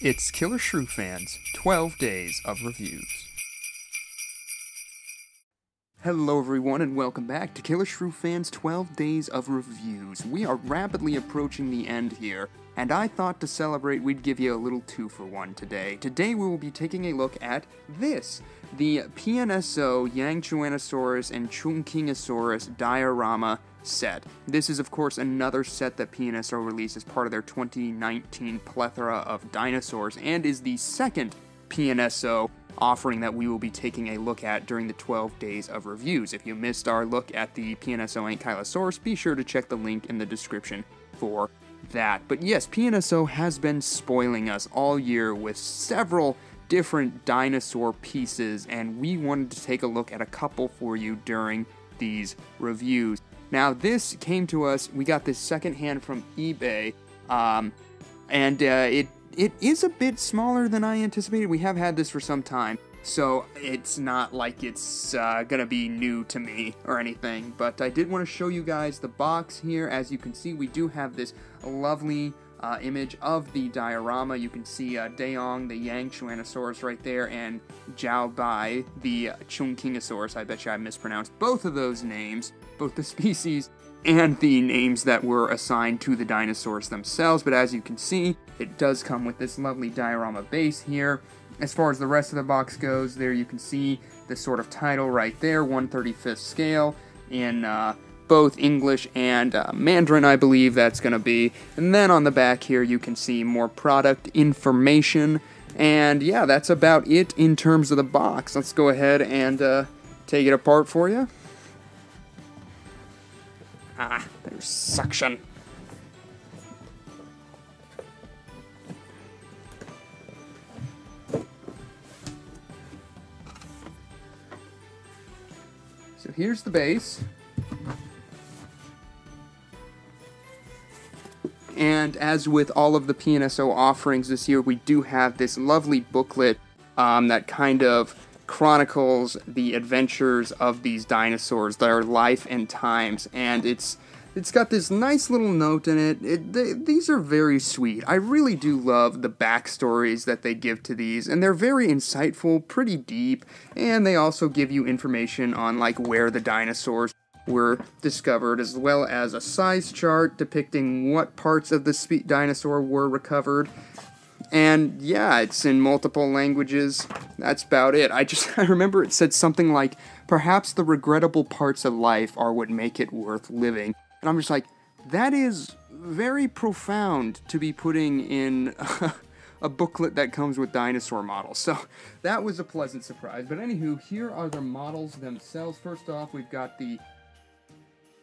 It's Killershrewfan's 12 Days of Reviews. Hello everyone and welcome back to Killershrewfan's 12 Days of Reviews. We are rapidly approaching the end here, and I thought to celebrate we'd give you a little 2-for-1 today. Today we will be taking a look at this, the PNSO Yangchuanosaurus and Chungkingosaurus diorama set. This is of course another set that PNSO released as part of their 2019 plethora of dinosaurs, and is the second PNSO offering that we will be taking a look at during the 12 days of reviews. If you missed our look at the PNSO Yangchuanosaurus, be sure to check the link in the description for that. But yes, PNSO has been spoiling us all year with several different dinosaur pieces, and we wanted to take a look at a couple for you during these reviews. Now, this came to us, we got this secondhand from eBay, and it is a bit smaller than I anticipated. We have had this for some time, so it's not like it's gonna be new to me or anything, but I did want to show you guys the box here. As you can see, we do have this lovely image of the diorama. You can see Dayong, the Xiaobei right there, and Xiaobei, the Chungkingosaurus. I bet you I mispronounced both of those names, both the species and the names that were assigned to the dinosaurs themselves. But as you can see, it does come with this lovely diorama base here. As far as the rest of the box goes, there you can see the sort of title right there, 1/35th scale, in both English and Mandarin, I believe that's going to be. And then on the back here, you can see more product information. And yeah, that's about it in terms of the box. Let's go ahead and take it apart for you. Ah, there's suction. So here's the base. And as with all of the PNSO offerings this year, we do have this lovely booklet that kind of chronicles the adventures of these dinosaurs, their life and times, and it's got this nice little note in it. These are very sweet. I really do love the backstories that they give to these, and they're very insightful, pretty deep, and they also give you information on like where the dinosaurs were discovered, as well as a size chart depicting what parts of the dinosaur were recovered. And yeah, it's in multiple languages. That's about it. I remember it said something like, perhaps the regrettable parts of life are what make it worth living. And I'm just like, that is very profound to be putting in a booklet that comes with dinosaur models. So that was a pleasant surprise. But anywho, here are the models themselves. First off, we've got the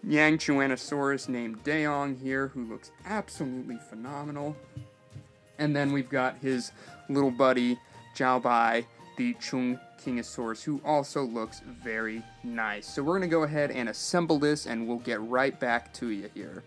Yangchuanosaurus named Dayong here, who looks absolutely phenomenal. And then we've got his little buddy, Xiaobei, the Chungkingosaurus, who also looks very nice. So we're going to go ahead and assemble this, and we'll get right back to you here.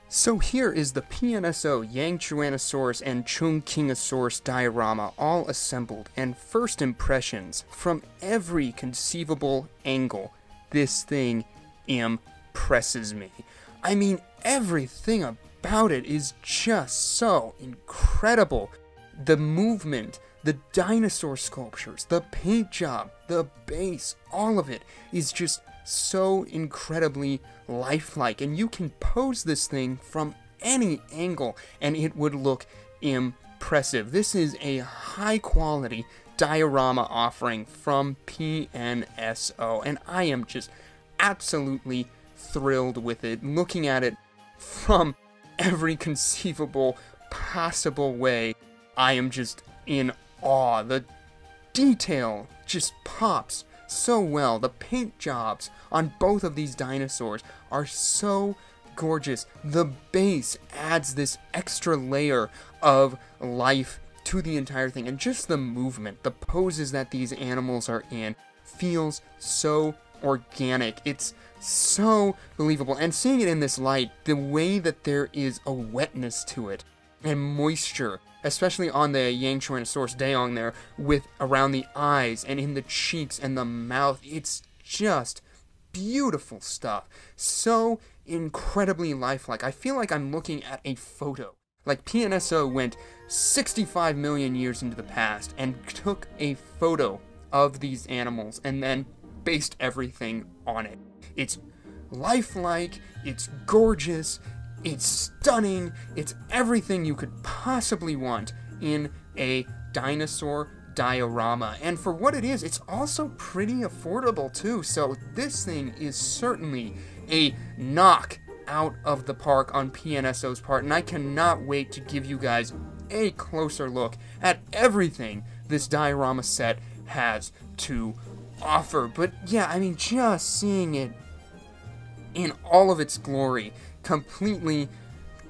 So here is the PNSO Yangchuanosaurus and Chungkingosaurus diorama all assembled, and first impressions from every conceivable angle. This thing impresses me. I mean, everything about it is just so incredible. The movement, the dinosaur sculptures, the paint job, the base, all of it is just so incredibly lifelike, and you can pose this thing from any angle and it would look impressive. This is a high quality diorama offering from PNSO, and I am just absolutely thrilled with it. Looking at it from every conceivable possible way, I am just in awe. The detail just pops so well. The paint jobs on both of these dinosaurs are so gorgeous. The base adds this extra layer of life to the entire thing, and just the movement, the poses that these animals are in feels so organic. It's so believable, and seeing it in this light, the way that there is a wetness to it and moisture, especially on the Yangchuanosaurus Dayong there, with around the eyes and in the cheeks and the mouth, it's just beautiful stuff. So incredibly lifelike. I feel like I'm looking at a photo Like, PNSO went 65 million years into the past and took a photo of these animals and then based everything on it. It's lifelike, it's gorgeous, it's stunning, it's everything you could possibly want in a dinosaur diorama. And for what it is, it's also pretty affordable too. So this thing is certainly a knock out of the park on PNSO's part, and I cannot wait to give you guys a closer look at everything this diorama set has to offer. But yeah, I mean, just seeing it in all of its glory, completely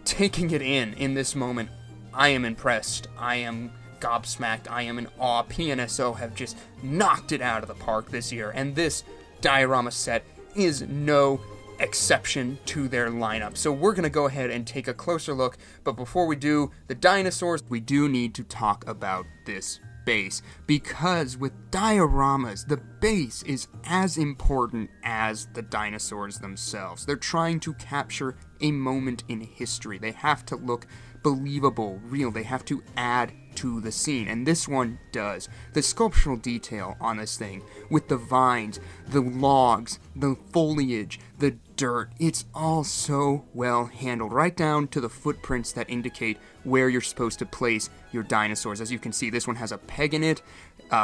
taking it in this moment, I am impressed. I am gobsmacked. I am in awe. PNSO have just knocked it out of the park this year, and this diorama set is no exception to their lineup. So we're going to go ahead and take a closer look, but before we do the dinosaurs, we do need to talk about this base, because with dioramas, the base is as important as the dinosaurs themselves. They're trying to capture a moment in history. They have to look believable, real. They have to add to the scene, and this one does. The sculptural detail on this thing, with the vines, the logs, the foliage, the dirt, it's all so well handled, right down to the footprints that indicate where you're supposed to place your dinosaurs. As you can see, this one has a peg in it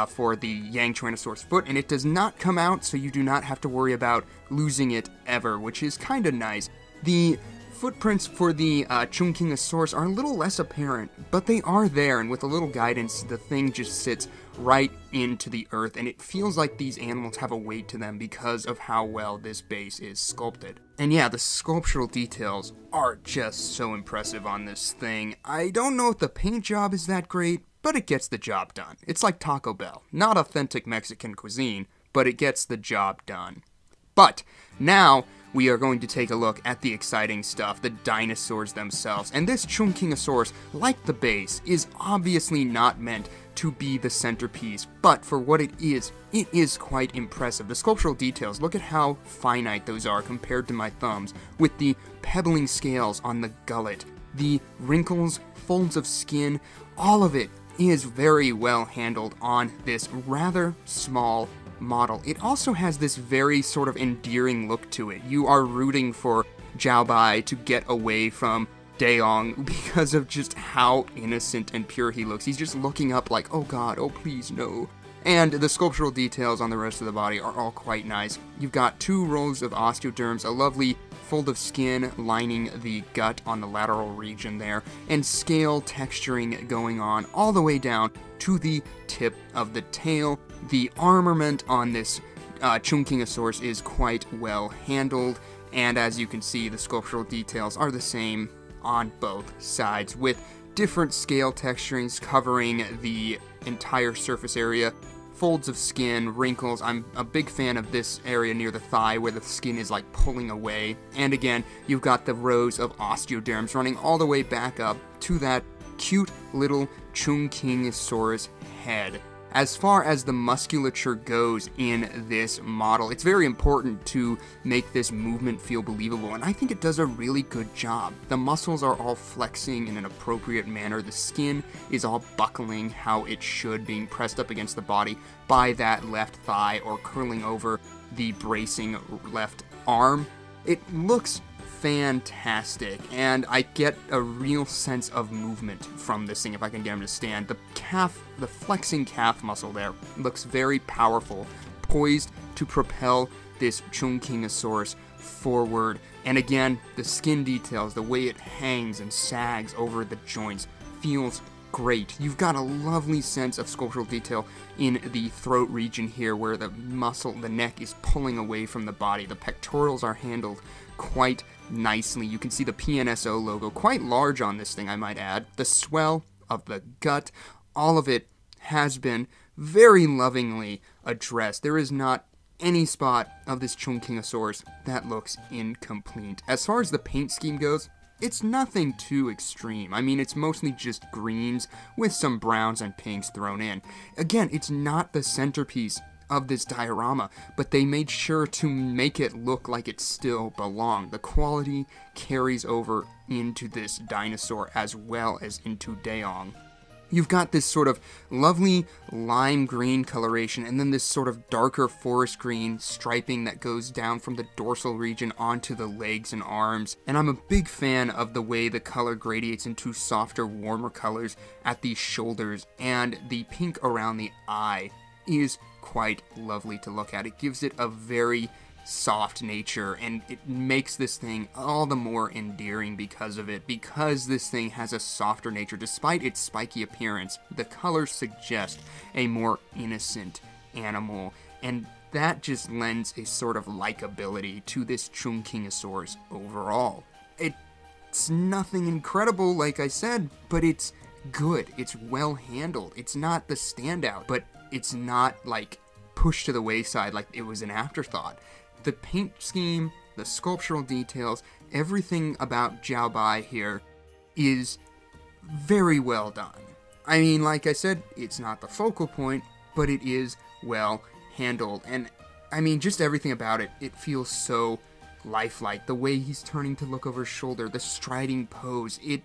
for the Yangchuanosaurus foot, and it does not come out, so you do not have to worry about losing it ever, which is kind of nice. The footprints for the Chungkingosaurus are a little less apparent, but they are there, and with a little guidance, the thing just sits right into the earth, and it feels like these animals have a weight to them because of how well this base is sculpted. And yeah, the sculptural details are just so impressive on this thing. I don't know if the paint job is that great, but it gets the job done. It's like Taco Bell. Not authentic Mexican cuisine, but it gets the job done. But now we are going to take a look at the exciting stuff, the dinosaurs themselves. And this Chungkingosaurus, like the base, is obviously not meant to be the centerpiece, but for what it is quite impressive. The sculptural details, look at how finite those are compared to my thumbs, with the pebbling scales on the gullet, the wrinkles, folds of skin, all of it is very well handled on this rather small model. It also has this very sort of endearing look to it. You are rooting for Xiaobei to get away from Dayong because of just how innocent and pure he looks. He's just looking up like, oh god, oh please no. And the sculptural details on the rest of the body are all quite nice. You've got 2 rows of osteoderms, a lovely fold of skin lining the gut on the lateral region there, and scale texturing going on all the way down to the tip of the tail. The armament on this Chungkingosaurus is quite well handled, and as you can see, the sculptural details are the same on both sides, with different scale texturings covering the entire surface area. Folds of skin, wrinkles. I'm a big fan of this area near the thigh where the skin is like pulling away. And again, you've got the rows of osteoderms running all the way back up to that cute little Chungkingosaurus head. As far as the musculature goes in this model, it's very important to make this movement feel believable, and I think it does a really good job. The muscles are all flexing in an appropriate manner. The skin is all buckling how it should, being pressed up against the body by that left thigh or curling over the bracing left arm. It looks fantastic, and I get a real sense of movement from this thing if I can get him to stand. The flexing calf muscle there looks very powerful, poised to propel this Chungkingosaurus forward. And again, the skin details, the way it hangs and sags over the joints, feels great. You've got a lovely sense of sculptural detail in the throat region here where the muscle, the neck is pulling away from the body. The pectorals are handled quite nicely. You can see the PNSO logo quite large on this thing, I might add. The swell of the gut, all of it has been very lovingly addressed. There is not any spot of this Chungkingosaurus that looks incomplete. As far as the paint scheme goes, it's nothing too extreme. I mean, it's mostly just greens with some browns and pinks thrown in. Again, it's not the centerpiece of this diorama, but they made sure to make it look like it still belonged. The quality carries over into this dinosaur as well as into Dayong. You've got this sort of lovely lime green coloration and then this sort of darker forest green striping that goes down from the dorsal region onto the legs and arms. And I'm a big fan of the way the color gradiates into softer, warmer colors at the shoulders, and the pink around the eye is quite lovely to look at. It gives it a very soft nature, and it makes this thing all the more endearing because of it. Because this thing has a softer nature, despite its spiky appearance, the colors suggest a more innocent animal, and that just lends a sort of likability to this Chungkingosaurus overall. It's nothing incredible, like I said, but it's good. It's well handled. It's not the standout, but it's not like pushed to the wayside like it was an afterthought. The paint scheme, the sculptural details, everything about Xiaobei here is very well done. I mean, like I said, it's not the focal point, but it is well handled. And I mean, just everything about it, it feels so lifelike. The way he's turning to look over his shoulder, the striding pose, it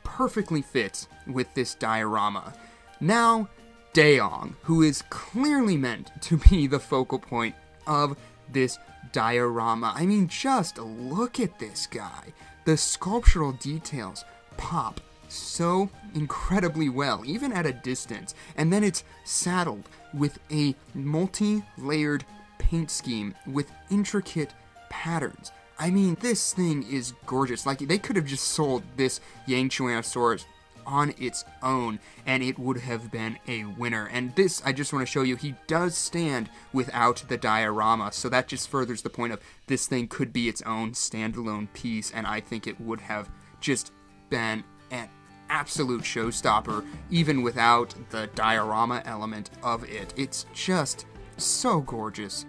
perfectly fits with this diorama. Now, Dayong, who is clearly meant to be the focal point of this diorama. I mean, just look at this guy. The sculptural details pop so incredibly well, even at a distance. And then it's saddled with a multi-layered paint scheme with intricate patterns. I mean, this thing is gorgeous. Like, they could have just sold this Yangchuanosaurus on its own, and it would have been a winner. And this, I just want to show you, he does stand without the diorama, so that just furthers the point of this thing could be its own standalone piece, and I think it would have just been an absolute showstopper, even without the diorama element of it. It's just so gorgeous.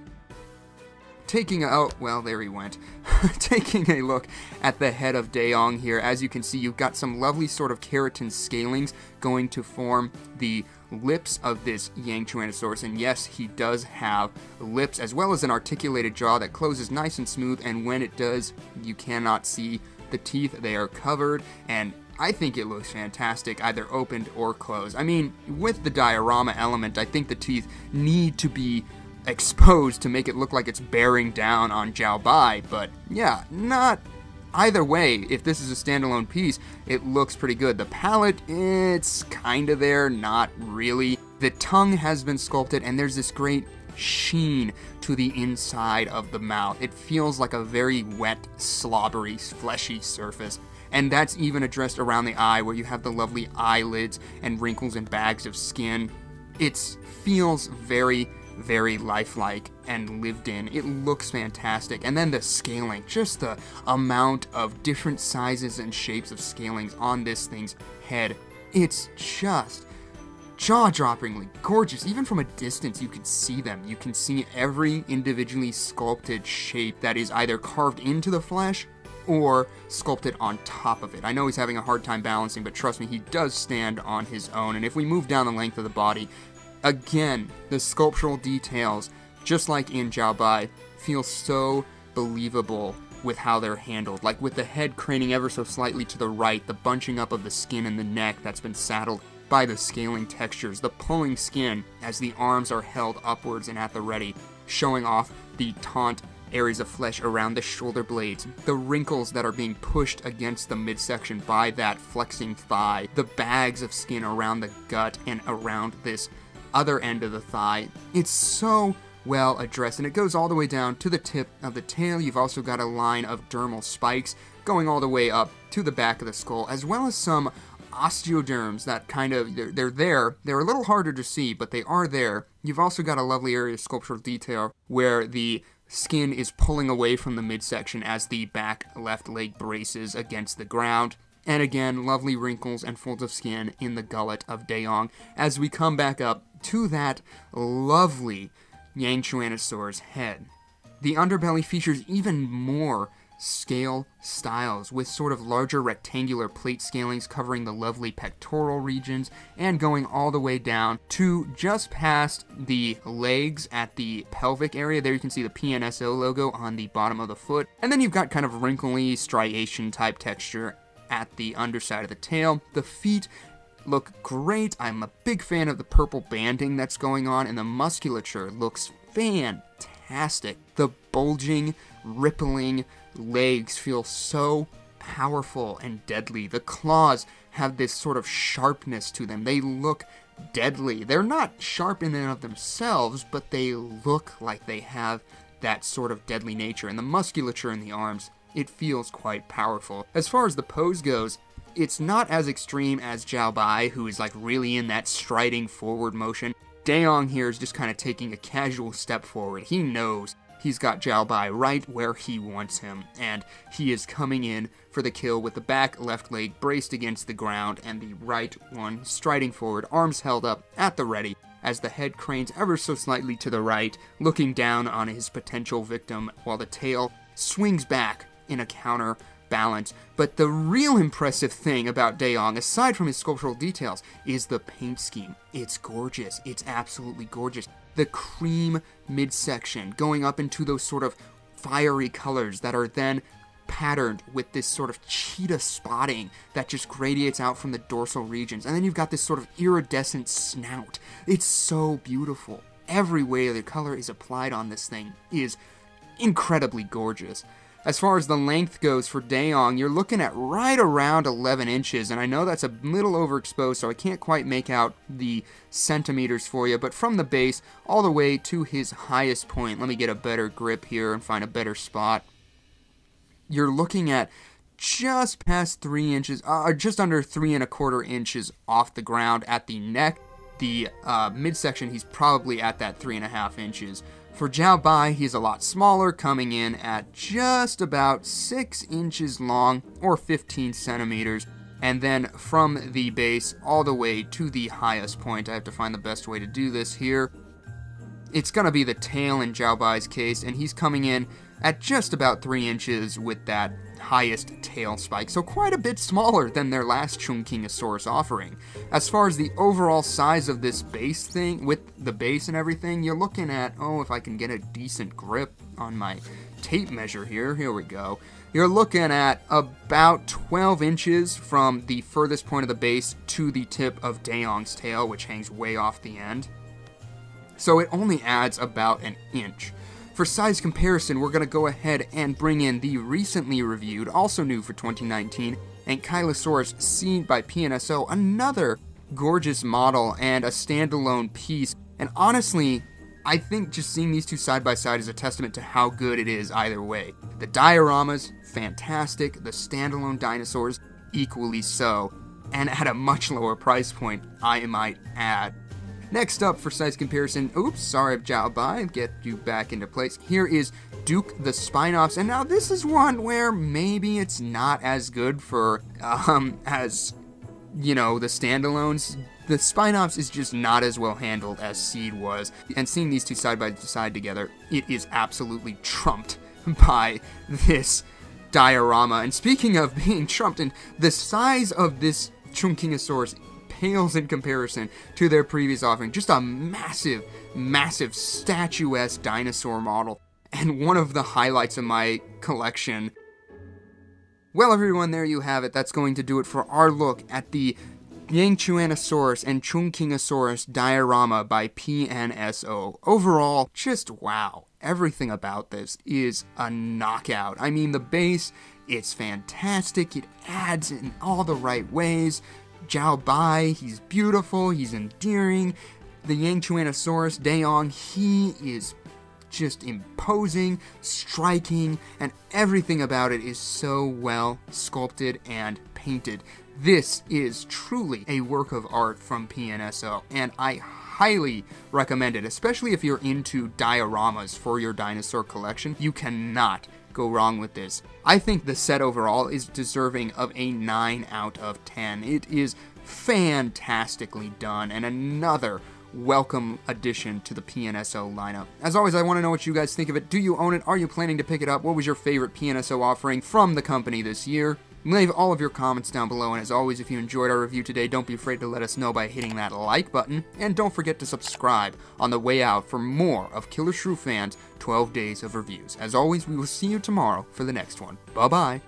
Oh, there he went. Taking a look at the head of Dayong here, as you can see, you've got some lovely sort of keratin scalings going to form the lips of this Yangchuanosaurus, and yes, he does have lips, as well as an articulated jaw that closes nice and smooth, and when it does, you cannot see the teeth. They are covered, and I think it looks fantastic, either opened or closed. I mean, with the diorama element, I think the teeth need to be exposed to make it look like it's bearing down on Xiaobei, but yeah, not either way. If this is a standalone piece, it looks pretty good. The palate, it's kind of there, not really. The tongue has been sculpted, and there's this great sheen to the inside of the mouth. It feels like a very wet, slobbery, fleshy surface. And that's even addressed around the eye, where you have the lovely eyelids and wrinkles and bags of skin. It feels very lifelike and lived in. It looks fantastic. And then the scaling, just the amount of different sizes and shapes of scalings on this thing's head. It's just jaw-droppingly gorgeous. Even from a distance, you can see them. You can see every individually sculpted shape that is either carved into the flesh or sculpted on top of it. I know he's having a hard time balancing, but trust me, he does stand on his own. And if we move down the length of the body, again, the sculptural details, just like in Xiaobei, feel so believable with how they're handled. Like with the head craning ever so slightly to the right, the bunching up of the skin and the neck that's been saddled by the scaling textures, the pulling skin as the arms are held upwards and at the ready, showing off the taut areas of flesh around the shoulder blades, the wrinkles that are being pushed against the midsection by that flexing thigh, the bags of skin around the gut and around this other end of the thigh. It's so well addressed, and it goes all the way down to the tip of the tail. You've also got a line of dermal spikes going all the way up to the back of the skull, as well as some osteoderms that kind of, they're there. They're a little harder to see, but they are there. You've also got a lovely area of sculptural detail where the skin is pulling away from the midsection as the back left leg braces against the ground. And again, lovely wrinkles and folds of skin in the gullet of Dayong as we come back up to that lovely Yangchuanosaurus head. The underbelly features even more scale styles with sort of larger rectangular plate scalings covering the lovely pectoral regions and going all the way down to just past the legs at the pelvic area. There you can see the PNSO logo on the bottom of the foot. And then you've got kind of wrinkly striation type texture at the underside of the tail. The feet look great. I'm a big fan of the purple banding that's going on, and the musculature looks fantastic. The bulging, rippling legs feel so powerful and deadly. The claws have this sort of sharpness to them. They look deadly. They're not sharp in and of themselves, but they look like they have that sort of deadly nature. And the musculature in the arms, it feels quite powerful. As far as the pose goes, it's not as extreme as Xiaobei, who is like really in that striding forward motion. Dayong here is just kind of taking a casual step forward. He knows he's got Xiaobei right where he wants him, and he is coming in for the kill with the back left leg braced against the ground and the right one striding forward, arms held up at the ready, as the head cranes ever so slightly to the right, looking down on his potential victim, while the tail swings back in a counter balance. But the real impressive thing about Dayong, aside from his sculptural details, is the paint scheme. It's gorgeous. It's absolutely gorgeous. The cream midsection going up into those sort of fiery colors that are then patterned with this sort of cheetah spotting that just gradiates out from the dorsal regions. And then you've got this sort of iridescent snout. It's so beautiful. Every way the color is applied on this thing is incredibly gorgeous. As far as the length goes for Dayong, you're looking at right around 11 inches, and I know that's a little overexposed, so I can't quite make out the centimeters for you, but from the base all the way to his highest point, let me get a better grip here and find a better spot. You're looking at just past 3 inches, just under 3¼ inches off the ground at the neck. The midsection, he's probably at that 3½ inches. For Xiaobei, he's a lot smaller, coming in at just about 6 inches long, or 15 centimeters. And then from the base all the way to the highest point, I have to find the best way to do this here. It's going to be the tail in Xiaobei's case, and he's coming in at just about 3 inches with that highest tail spike, so quite a bit smaller than their last Chungkingosaurus offering. As far as the overall size of this base thing, with the base and everything, you're looking at, if I can get a decent grip on my tape measure here we go. You're looking at about 12 inches from the furthest point of the base to the tip of Dayong's tail, which hangs way off the end. So it only adds about an inch. For size comparison, we're going to go ahead and bring in the recently reviewed, also new for 2019, Ankylosaurus seen by PNSO, another gorgeous model and a standalone piece. And honestly, I think just seeing these two side by side is a testament to how good it is either way. The dioramas, fantastic. The standalone dinosaurs, equally so. And at a much lower price point, I might add. Next up for size comparison, Xiaobei, get you back into place. Here is Duke the Spinoffs, and now this is one where maybe it's not as good for, as, the standalones. The Spinoffs is just not as well handled as Seed was, and seeing these two side by side together, it is absolutely trumped by this diorama. And speaking of being trumped, and the size of this Chungkingosaurus pales in comparison to their previous offering. Just a massive, massive statuesque dinosaur model, and one of the highlights of my collection. Well, everyone, there you have it. That's going to do it for our look at the Yangchuanosaurus and Chungkingosaurus diorama by PNSO. Overall, just wow. Everything about this is a knockout. I mean, the base, it's fantastic. It adds in all the right ways. Xiaobei, he's beautiful, he's endearing. The Yangchuanosaurus, Dayong, he is just imposing, striking, and everything about it is so well sculpted and painted. This is truly a work of art from PNSO, and I highly recommend it, especially if you're into dioramas for your dinosaur collection. You cannot go wrong with this. I think the set overall is deserving of a 9 out of 10. It is fantastically done, and another welcome addition to the PNSO lineup. As always, I want to know what you guys think of it. Do you own it? Are you planning to pick it up? What was your favorite PNSO offering from the company this year? Leave all of your comments down below, and as always, if you enjoyed our review today, don't be afraid to let us know by hitting that like button, and don't forget to subscribe on the way out for more of Killershrewfan's 12 Days of Reviews. As always, we will see you tomorrow for the next one. Bye-bye.